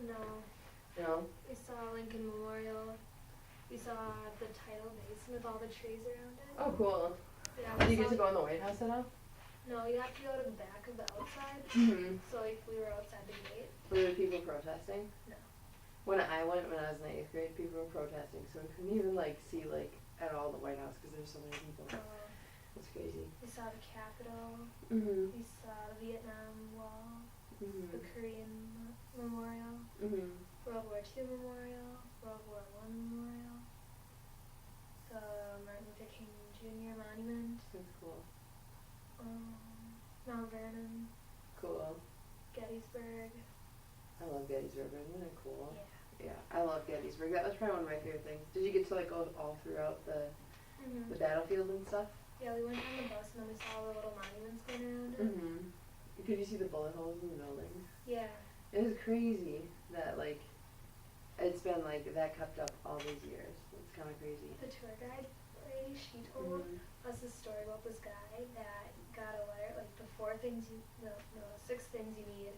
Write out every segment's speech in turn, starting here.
No. No? We saw Lincoln Memorial. We saw the tidal basin with all the trees around it. Oh, cool. Yeah, Did you get to go in the White House at all? No, you have to go to the back of the outside. Mm-hmm. So like we were outside the gate. Were there people protesting? No. When I went when I was in 8th grade, people were protesting, so we couldn't even like see like at all the White House because there's so many people. It's crazy. We saw the Capitol. Mhm. We saw the Vietnam Wall. Mhm. The Korean Memorial. Mhm. World War II Memorial. World War I Memorial. The Martin Luther King Jr. Monument. That's cool. Mount Vernon. Cool. Gettysburg. I love Gettysburg. Isn't it cool? Yeah. Yeah, I love Gettysburg. That was probably one of my favorite things. Did you get to like go all throughout the battlefield and stuff? Yeah, we went on the bus and then we saw all the little monuments going around it. Mhm. Could you see the bullet holes in the buildings? Yeah. It was crazy that like it's been like that kept up all these years. It's kind of crazy. The tour guide lady, she told us a story about this guy that got a letter, like the 6 things you need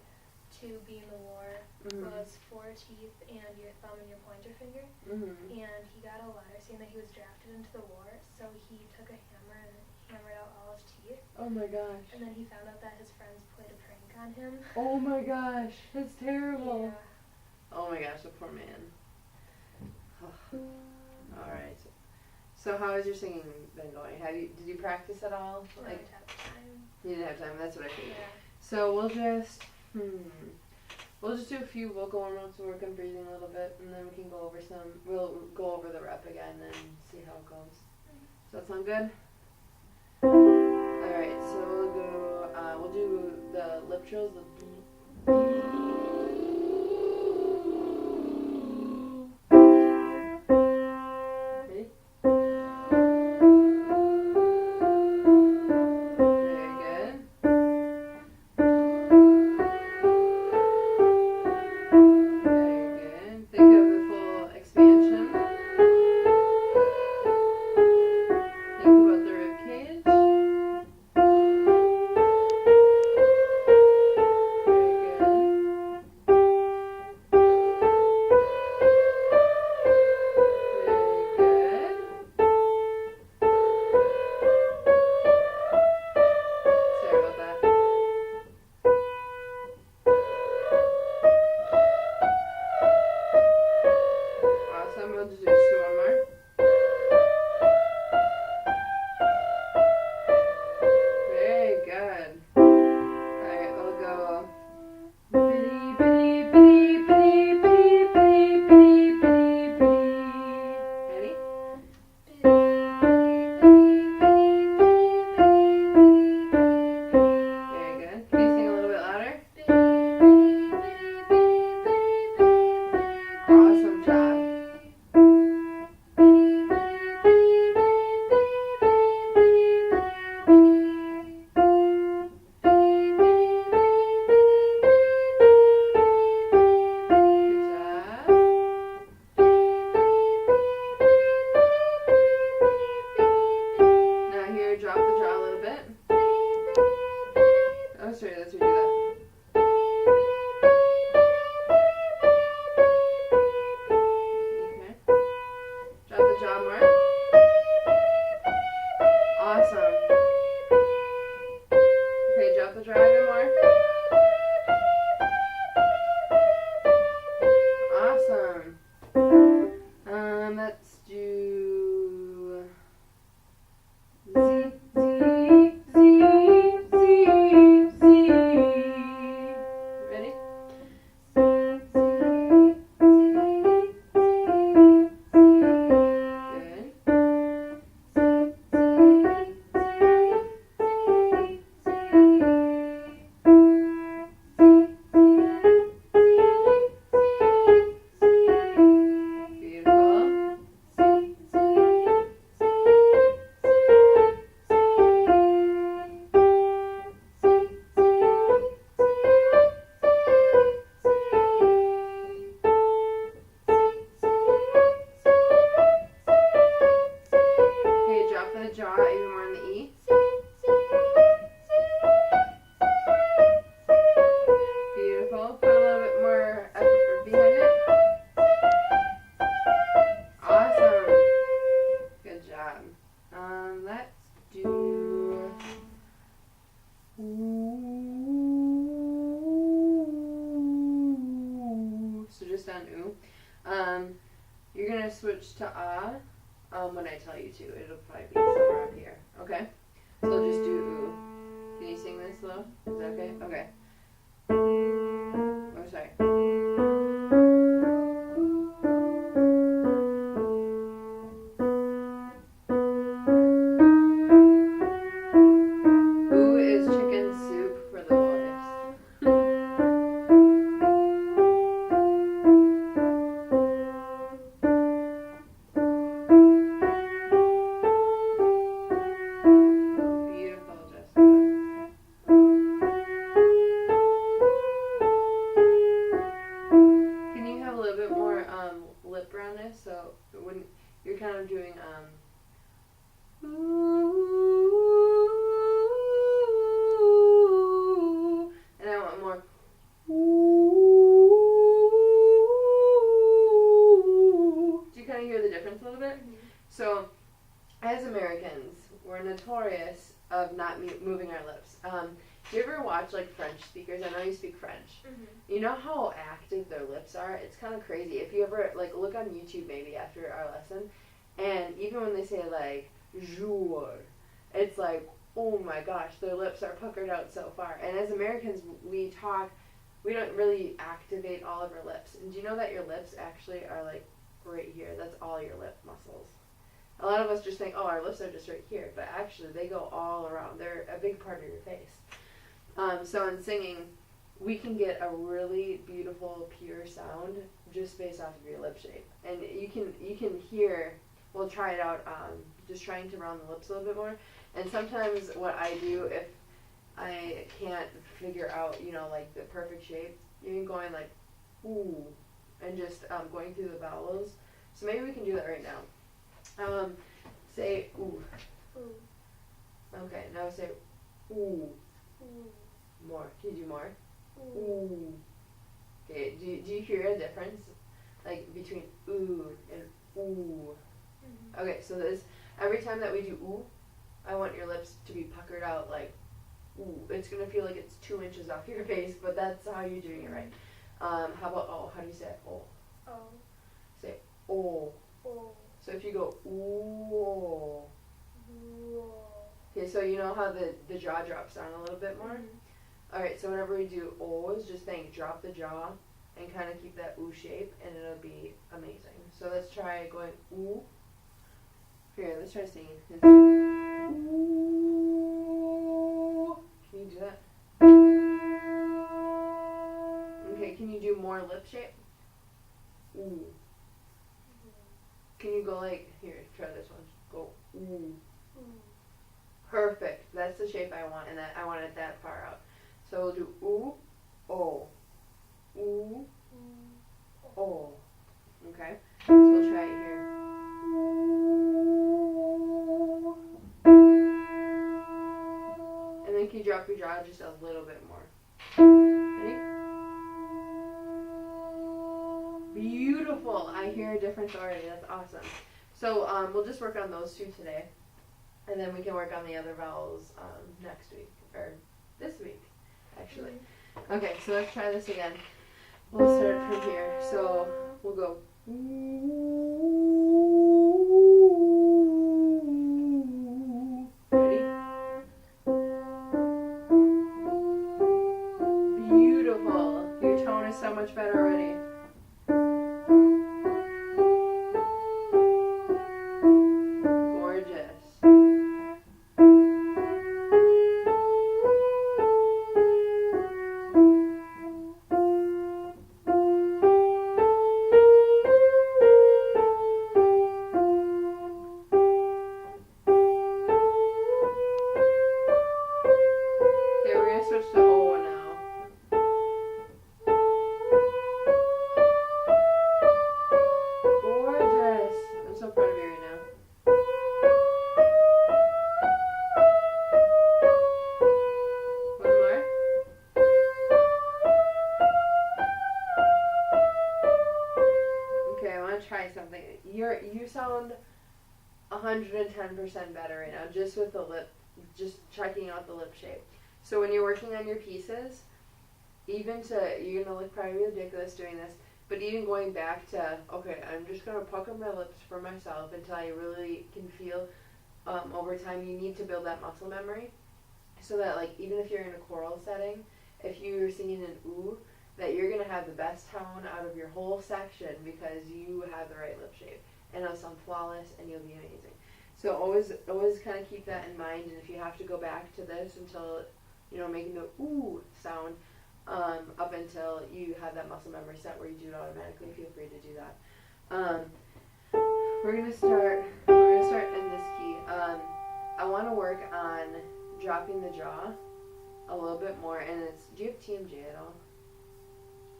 to be in the war was 4 teeth and your thumb and your pointer finger. And he got a letter saying that he was drafted into the war, so he took a hammer and hammered out all his teeth. Oh my gosh. And then he found out that his friends played a prank on him. Oh my gosh, that's terrible. Yeah. Oh my gosh, the poor man. Alright. So how has your singing been going? Did you practice at all? I didn't have time. You didn't have time, that's what I figured. Yeah. So we'll just do a few vocal warm-ups and work on breathing a little bit, and then we can we'll go over the rep again and see how it goes. Does that sound good? Alright, so we'll do the lip trills, Ready? Very good. Very good. Think of the full expansion. Think about the rib cage. Very good. on ooh. You're gonna switch to ah when I tell you to. It'll probably be somewhere up here. Okay? So just do ooh. Can you sing this slow? Is that okay? Okay. Oh, sorry. Ooh is chicken soup for the boys. Beautiful, Jessica. Can you have a little bit more lip roundness? So when you're kind of doing ooh, and I want more ooh. Do you kind of hear the difference a little bit? So as Americans, we're notorious of not moving our lips. Do you ever watch like French speakers? I know you speak French. You know how active their lips are? It's kind of crazy. If you ever like look on YouTube maybe after our lesson, and even when they say like jour, it's like, oh my gosh, their lips are puckered out so far. And as Americans, we don't really activate all of our lips. And do you know that your lips actually are like right here? That's all your lip muscles. A lot of us just think, oh, our lips are just right here, but actually they go all around. They're a big part of your face. So in singing, we can get a really beautiful, pure sound just based off of your lip shape. And you can hear, we'll try it out, just trying to round the lips a little bit more. And sometimes what I do, if I can't figure out, like the perfect shape, you're going like, ooh, and just going through the vowels. So maybe we can do that right now. Say ooh. Ooh. Okay, now say ooh. Ooh. More. Can you do more? Ooh. Ooh. Okay, do you hear a difference? Like between ooh and ooh. Okay, so every time that we do ooh, I want your lips to be puckered out like ooh. It's gonna feel like it's 2 inches off your face, but that's how you're doing it right. How about oh? How do you say it? Oh. Oh. Say oh. Oh. So if you go ooh. Ooh. Okay, so you know how the jaw drops down a little bit more? Alright, so whenever we do O's, just think drop the jaw and kind of keep that ooh shape, and it'll be amazing. So let's try going ooh. Here, let's try singing. Let's do ooh. Can you do that? Okay, can you do more lip shape? Ooh. Can you go like, here, try this one. Go ooh. Perfect. That's the shape I want, and that I want it that far out. So we'll do ooh, oh, ooh, oh. Okay. So we'll try it here. And then can you drop your jaw just a little bit more? Ready? Beautiful. I hear a difference already. That's awesome. So we'll just work on those two today. And then we can work on the other vowels next week, or this week, actually. Okay, so let's try this again. We'll start from here. So we'll go. Ready? Beautiful. Your tone is so much better already. Gorgeous. Okay, we're gonna switch to O now. Gorgeous. I'm so proud of you right now. One more. Okay, I want to try something. You sound 110% better right now, just with the lip, just checking out the lip shape. So when you're working on your pieces, you're gonna look probably ridiculous doing this. But even going back to, okay, I'm just going to pucker my lips for myself until I really can feel, over time, you need to build that muscle memory. So that, like, even if you're in a choral setting, if you're singing an ooh, that you're going to have the best tone out of your whole section because you have the right lip shape. And it'll sound flawless and you'll be amazing. So always kind of keep that in mind. And if you have to go back to this until, making the ooh sound, up until you have that muscle memory set where you do it automatically, feel free to do that. We're gonna start in this key. I want to work on dropping the jaw a little bit more. And do you have TMJ at all?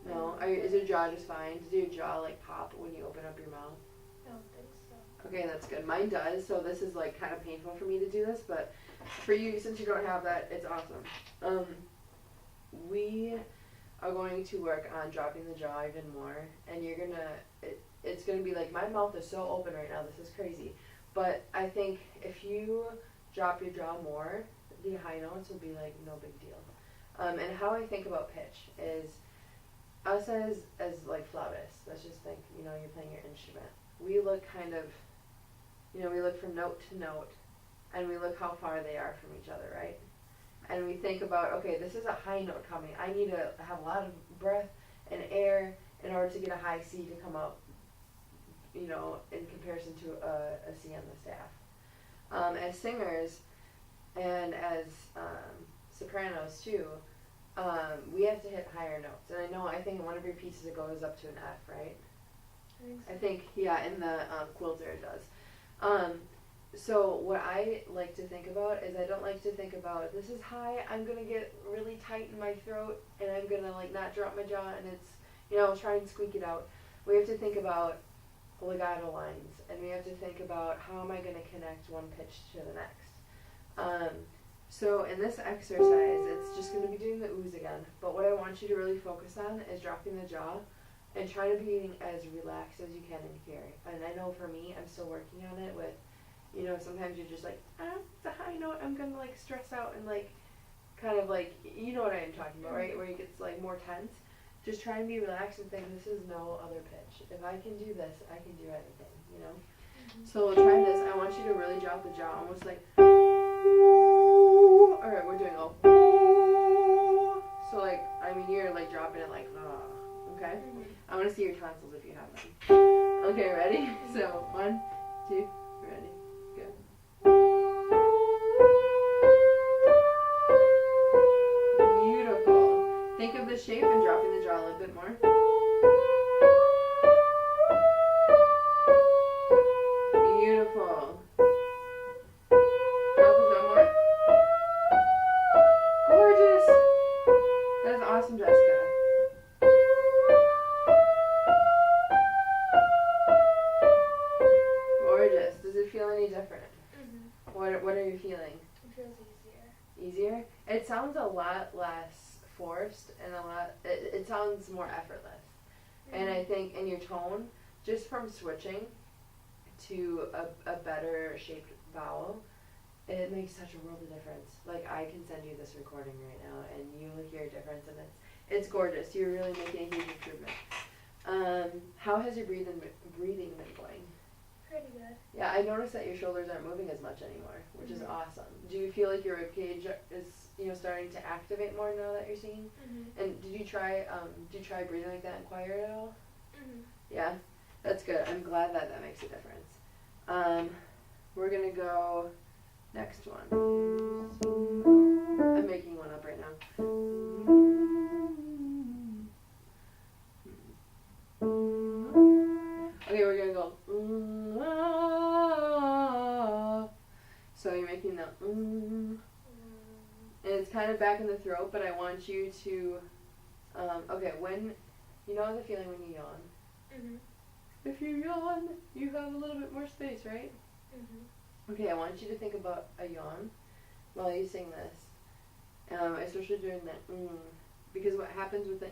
No? Is your jaw just fine? Does your jaw like pop when you open up your mouth? I don't think so. Okay, that's good. Mine does, so this is like kind of painful for me to do this, but for you, since you don't have that, it's awesome. We are going to work on dropping the jaw even more, and it's gonna be like, my mouth is so open right now, this is crazy, but I think if you drop your jaw more, the high notes will be like no big deal. And how I think about pitch is, us as like flautists, let's just think, you're playing your instrument. We look kind of, we look from note to note, and we look how far they are from each other, right? And we think about, okay, this is a high note coming. I need to have a lot of breath and air in order to get a high C to come out, in comparison to a C on the staff. As singers and as sopranos too, we have to hit higher notes. And I think in one of your pieces it goes up to an F, right? I think, yeah, in the quilter it does. So what I like to think about is, I don't like to think about, this is high, I'm going to get really tight in my throat, and I'm going to like not drop my jaw, and it's, try and squeak it out. We have to think about legato lines, and we have to think about, how am I going to connect one pitch to the next. So in this exercise, it's just going to be doing the oohs again, but what I want you to really focus on is dropping the jaw and try to be as relaxed as you can in here. And I know for me, I'm still working on it with, sometimes you're just like, it's a high note, I'm going to like stress out and like, kind of like, you know what I'm talking about, right? Where it gets like more tense. Just try and be relaxed and think, this is no other pitch. If I can do this, I can do anything, So we'll try this. I want you to really drop the jaw, almost like, alright, we're doing so like, you're like dropping it like, okay? I want to see your tonsils if you have them. Okay, ready? So, 1, 2, ready, go. Beautiful. Think of the shape and dropping the jaw a little bit more. Beautiful. Drop the jaw more. Gorgeous. That is awesome, Jessica. Gorgeous. Does it feel any different? What are you feeling? It feels easier. Easier? It sounds a lot less forced and it sounds more effortless. And I think in your tone, just from switching to a better shaped vowel, it makes such a world of difference. Like, I can send you this recording right now and you will hear a difference, and it's gorgeous. You're really making a huge improvement. How has your breathing been going? Pretty good. Yeah, I noticed that your shoulders aren't moving as much anymore, which is awesome. Do you feel like your ribcage is, starting to activate more now that you're singing? And did you try breathing like that in choir at all? Yeah, that's good. I'm glad that makes a difference. We're gonna go next one. I'm making one up right now. Okay, we're gonna go. So you're making the and it's kind of back in the throat, but I want you to okay, when you know the feeling when you yawn. If you yawn, you have a little bit more space, right? Okay, I want you to think about a yawn while you sing this, especially during the because what happens with the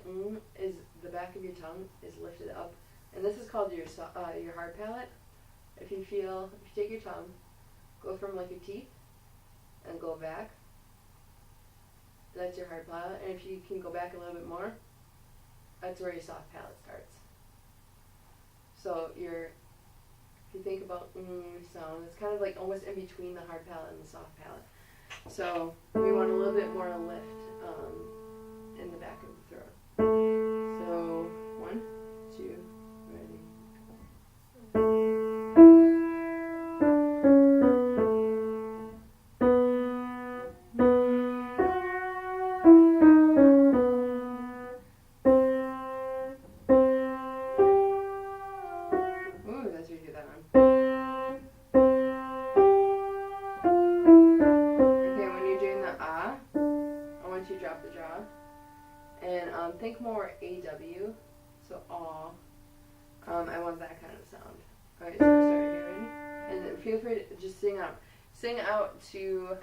is the back of your tongue is lifted up, and this is called your hard palate. If you take your tongue, go from like your teeth, and go back. That's your hard palate, and if you can go back a little bit more, that's where your soft palate starts. So if you think about sound, it's kind of like almost in between the hard palate and the soft palate. So we want a little bit more lift in the back of the throat. So 1, 2, ready. Ooh, that's what you do that on. Okay, when you're doing the ah, I want you to drop the jaw. And think more AW, so aw. I want that kind of sound. Alright, so we'll start here, ready? And then feel free to just sing out. Sing out to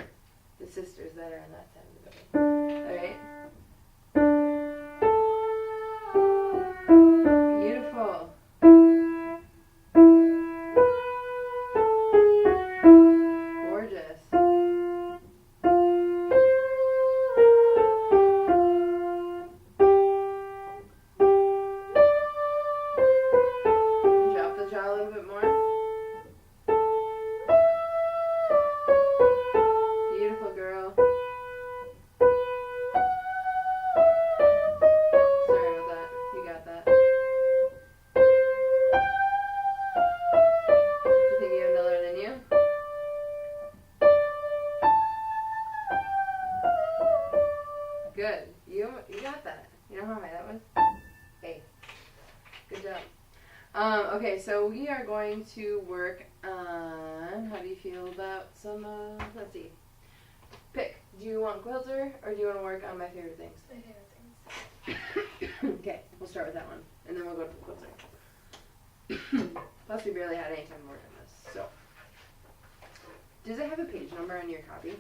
the sisters that are on that side of the building. Alright? Beautiful. Gorgeous. Drop the jaw a little bit more. Beautiful, girl. Sorry about that. You got that. Do you think you have another than you? Good. You got that. You know how high that was? Hey. Good job. Okay, so we are going to work on, how do you feel about some, let's see. Pick. Do you want Quilter or do you want to work on my favorite things? My favorite things. Okay, we'll start with that one, and then we'll go to the Quilter. Plus, we barely had any time to work on this, so. Does it have a page number on your copy?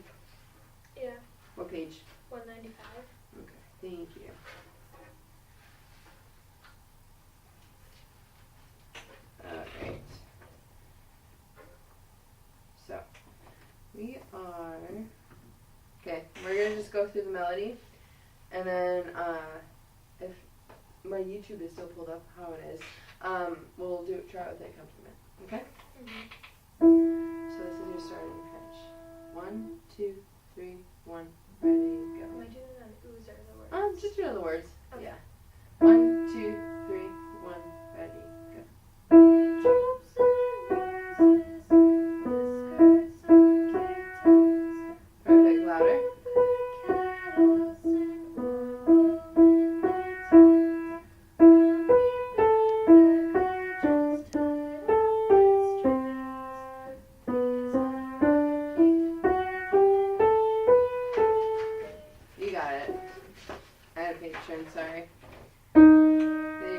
Yeah, What page? 195. Okay, thank you. Alright. So, we are, okay, we're going to just go through the melody, and then, if my YouTube is still pulled up, how it is, we'll try it with the accompaniment, okay? Mm-hmm. So this is your starting pitch. 1, 2, 3, 1, ready, Am go. I doing it on oohs or the words? Just doing the words, Okay. yeah. 1, 2, 3, 1, ready, go. Drops and roses, whiskers on kittens, Perfect, louder. kettles and warble in their tongues. We'll keep their gorgeous tied up with strings. These are all You got it. I had a page turn, sorry. There you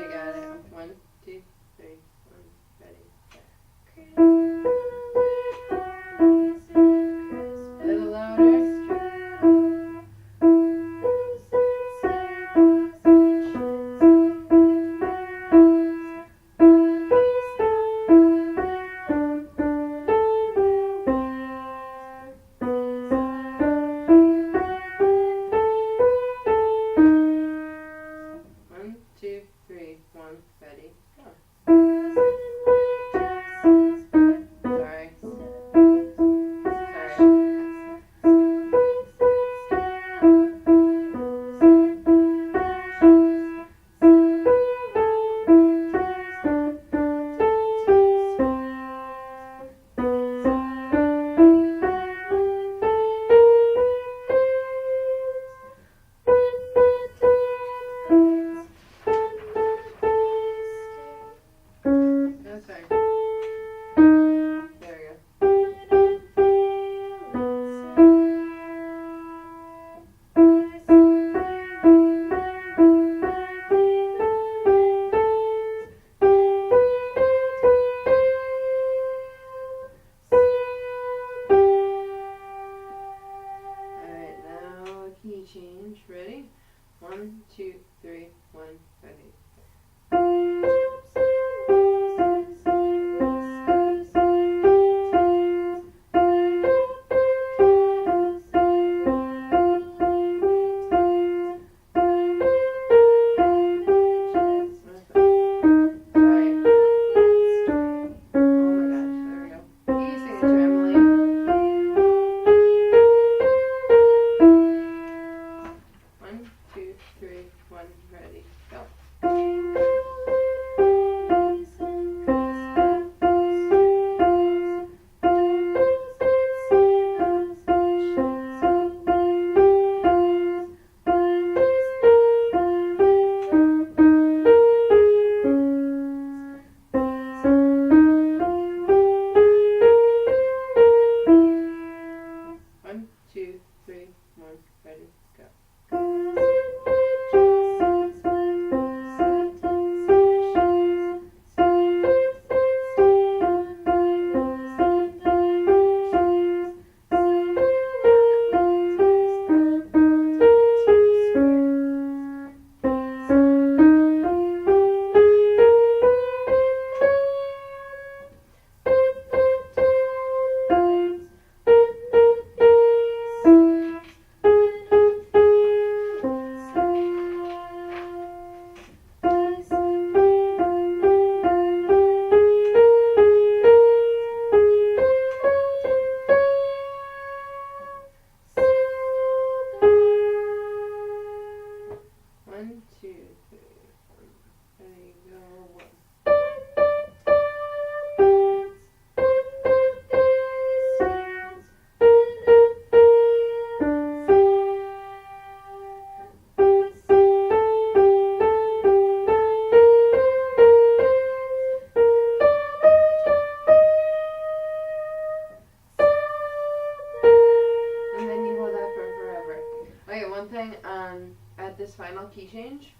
final key change,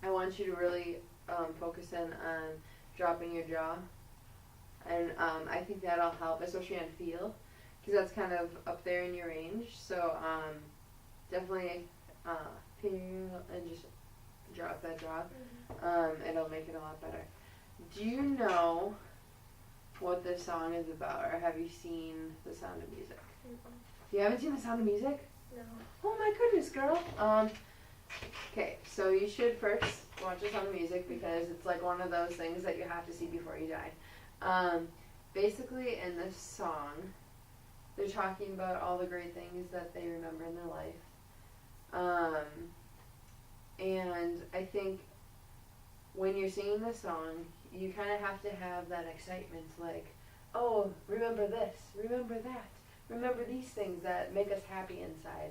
I want you to really focus in on dropping your jaw. And I think that'll help, especially on feel, because that's kind of up there in your range. So definitely feel and just drop that jaw. It'll make it a lot better. Do you know what this song is about, or have you seen The Sound of Music? You haven't seen The Sound of Music? No. Oh my goodness, girl. Okay, so you should first watch The Sound of Music because it's like one of those things that you have to see before you die. Basically, in this song, they're talking about all the great things that they remember in their life. And I think when you're singing this song, you kind of have to have that excitement, like, oh, remember this, remember that, remember these things that make us happy inside.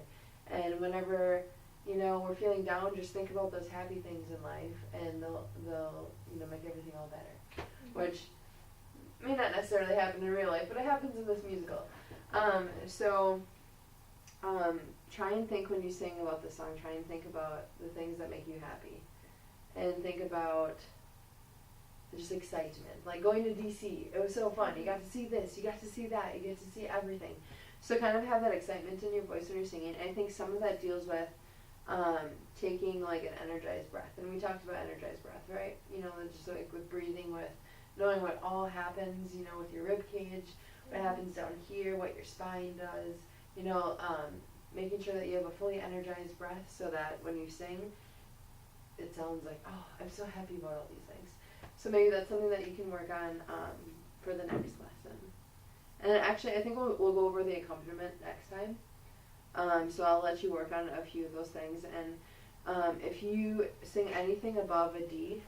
And whenever, you know, we're feeling down, just think about those happy things in life, and they'll you know, make everything all better. Which may not necessarily happen in real life, but it happens in this musical. Try and think when you sing about this song, try and think about the things that make you happy. And think about just excitement. Like going to DC, it was so fun. You got to see this, you got to see that, you get to see everything. So kind of have that excitement in your voice when you're singing. And I think some of that deals with taking like an energized breath. And we talked about energized breath, right? You know, just like with breathing, with knowing what all happens, you know, with your rib cage, what happens down here, what your spine does, you know, making sure that you have a fully energized breath so that when you sing, it sounds like, oh, I'm so happy about all these things. So maybe that's something that you can work on for the next lesson. And actually, I think we'll go over the accompaniment next time. So I'll let you work on a few of those things. And if you sing anything above a D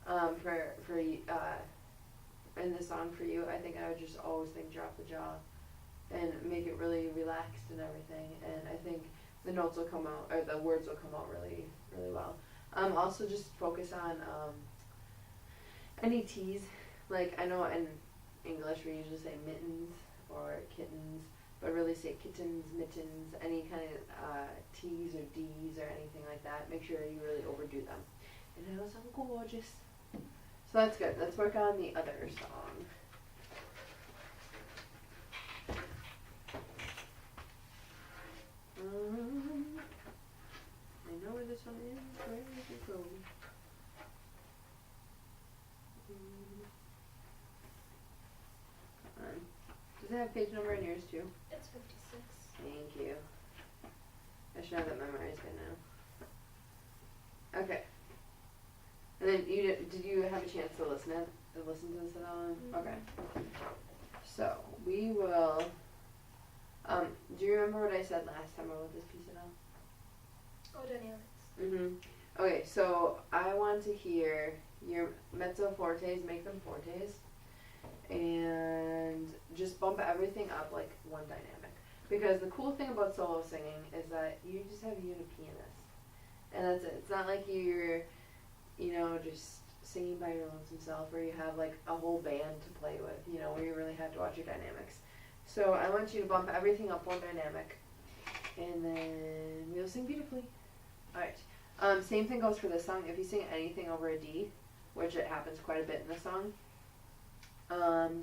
for in the song for you, I think I would just always think drop the jaw and make it really relaxed and everything. And I think the notes will come out, or the words will come out really, really well. Also just focus on any T's. Like I know in English we usually say mittens or kittens, but really say kittens, mittens, any kind of T's or D's or anything like that. Make sure you really overdo them. And it'll sound gorgeous. So that's good. Let's work on the other song. I know where this one is. Where is it going? Does it have page number in yours too? It's 56. Thank you. I should have that memorized by now. Okay. And then did you have a chance to listen to this at all? Mm-hmm. Okay. So we will. Do you remember what I said last time about this piece at all? Oh, dynamics. Mhm. Okay, so I want to hear your mezzo fortes, make them fortes, and just bump everything up like one dynamic. Because the cool thing about solo singing is that you just have you and a pianist, and that's it. It's not like you're, you know, just singing by your lonesome self, or you have like a whole band to play with, you know, where you really have to watch your dynamics. So I want you to bump everything up one dynamic, and then we'll sing beautifully. Alright. Same thing goes for this song. If you sing anything over a D, which it happens quite a bit in the song,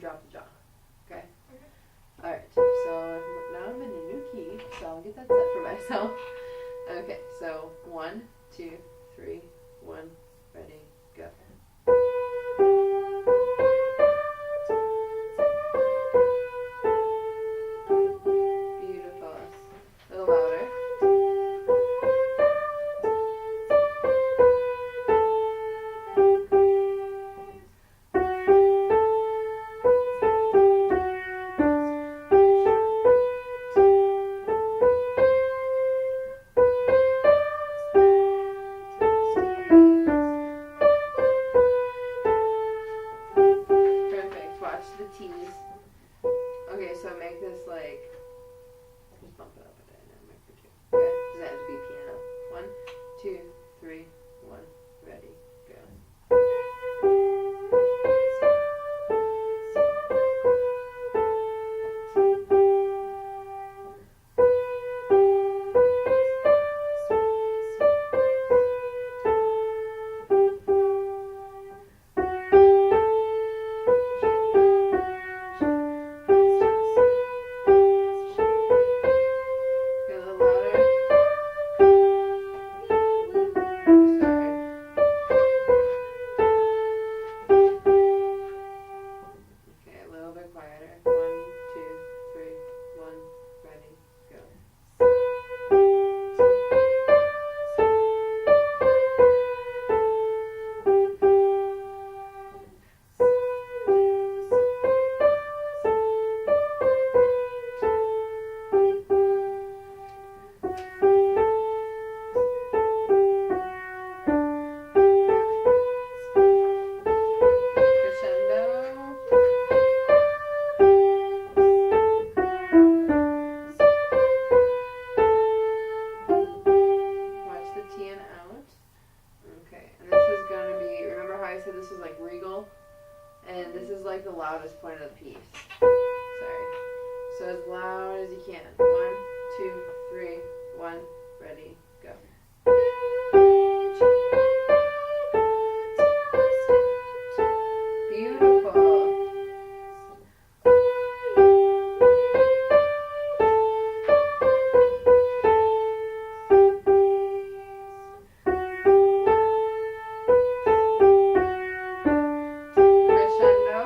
drop the jaw. Okay? Alright, so now I'm in a new key, so I'll get that set for myself. Okay, so 1, 2, 3, 1, ready, go. Beautiful. A little louder. I said this was like regal, and this is like the loudest point of the piece. Sorry. So as loud as you can. 1, 2, 3, 1, ready, go. Beautiful. Crescendo.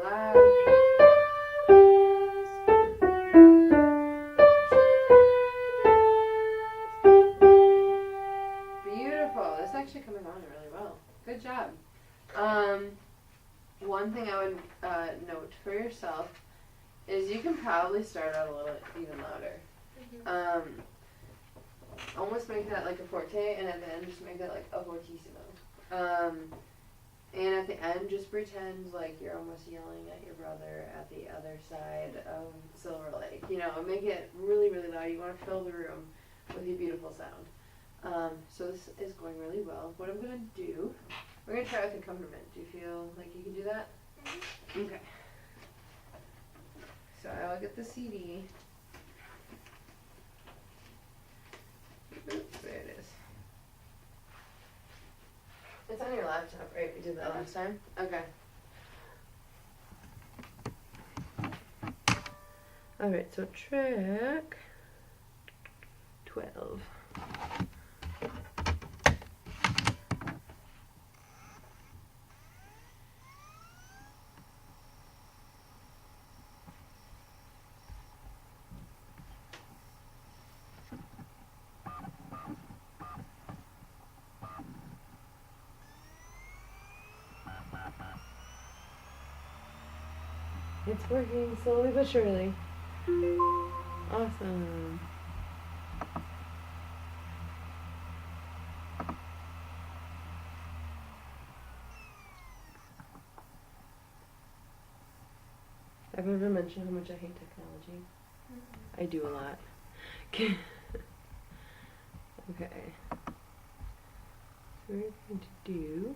Loud. Beautiful. This is actually coming on really well. Good job. One thing I would note for yourself is you can probably start out a little even louder. Almost make that like a forte, and at the end just make that like a fortissimo. And at the end just pretend like you're almost yelling at your brother at the other side of Silver Lake. You know, make it really, really loud. You want to fill the room with your beautiful sound. So this is going really well. What I'm going to do, we're going to try with accompaniment. Do you feel like you can do that? Mm-hmm. Okay. So I'll get the CD. Oops, there it is. It's on your laptop, right? We did that last time? Okay. Alright, so track 12. It's working slowly but surely. Awesome. I've never mentioned how much I hate technology. I do a lot. Okay. So we're going to do